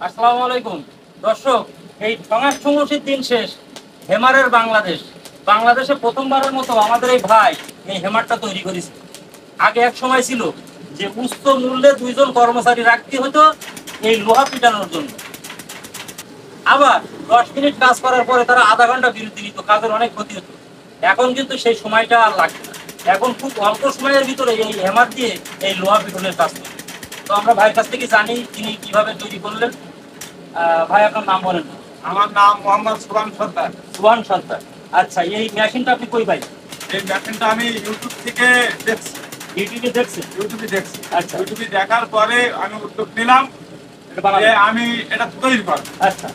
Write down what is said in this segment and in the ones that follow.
আসসালামু আলাইকুম দর্শক। এই ঠঙাঠুঙুসির দিন শেষ। হেমারের বাংলাদেশে প্রথমবারের মতো আমাদের এই ভাই এই হেমারটা তৈরি করেছে। আগে এক সময় ছিল যে উচ্চ মূল্যে দুইজন কর্মচারী রাখতে হতো এই লোহা পিটানোর জন্য। আবার 10 মিনিট কাজ করার পরে তারা আধা ঘন্টা বিরতি নিত, কাজের অনেক ক্ষতি হতো। এখন কিন্তু সেই সময়টা আর লাগে না। এখন খুব অল্প সময়ের ভিতরে এই হেমার দিয়ে এই লোহা পিটনের কাজ করে। তো আমরা ভাইয়ের কাছ থেকে জানি তিনি কিভাবে তৈরি করলেন। ভাই আপনার নাম বলেন। আমার নাম মোহাম্মদ সুবান সর্দার। সুহান সর্দার। আচ্ছা, এই মেশিনটা আপনি কই পাইছেন? এই মেশিনটা আমি ইউটিউব থেকে দেখছি। ইউটিউবে দেখছেন? ইউটিউবে দেখছি। আচ্ছা। ইউটিউবে দেখার পরে আমি উদ্যোগ নিলাম এটা যে বানাবেন? আমি এটা তৈরি করব। আচ্ছা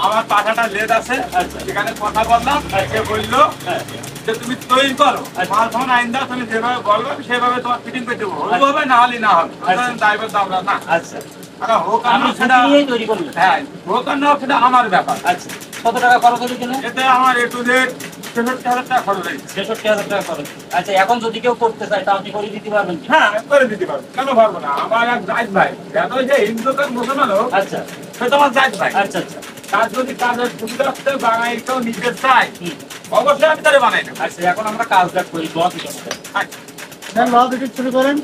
আমার পাখাটা লেদ আছে, আচ্ছা। সেখানে কথা বললাম, সে বললো হ্যাঁ। যে তুমি তৈরি করো, আচ্ছা। মাল ফোন আইন দাও, তুমি যেভাবে বলবে আমি সেভাবে তোমার ফিটিং করে দেবো, ওইভাবে না হলে না হবে। আচ্ছা। ড্রাইভার দাম না, আচ্ছা, আরে হোক আর আপনি না সেটা, ঝুঁকি নিয়েই তৈরি করলেন? হ্যাঁ হোক আর না হোক সেটা আমার ব্যাপার। আচ্ছা, কত টাকা খরচ হলো কিনা? এতে আমার এ টু জেড ৬৬,০০০ টাকা খরচ হয়েছে। ৬৬,০০০ টাকা খরচ। আচ্ছা, এখন যদি কেউ করতে চায় তা আপনি করে দিতে পারবেন কি? হ্যাঁ আমি করে দিতে পারবো, কেন পারবো না। আমার এক জাহিদ ভাই, এত যে হিন্দুদের মুসলমান হোক, আচ্ছা সেটা আমার জাহিদ ভাই। আচ্ছা আচ্ছা তার যদি কাজের সুবিধার্থে বাঙালিকেও নিতে চাই, হুম। অবশ্যই আমি তারে বানাই দেবো। আচ্ছা, এখন আমরা কাজটা করি, লোহা পিটানো। আচ্ছা। লজ শুরু করেন।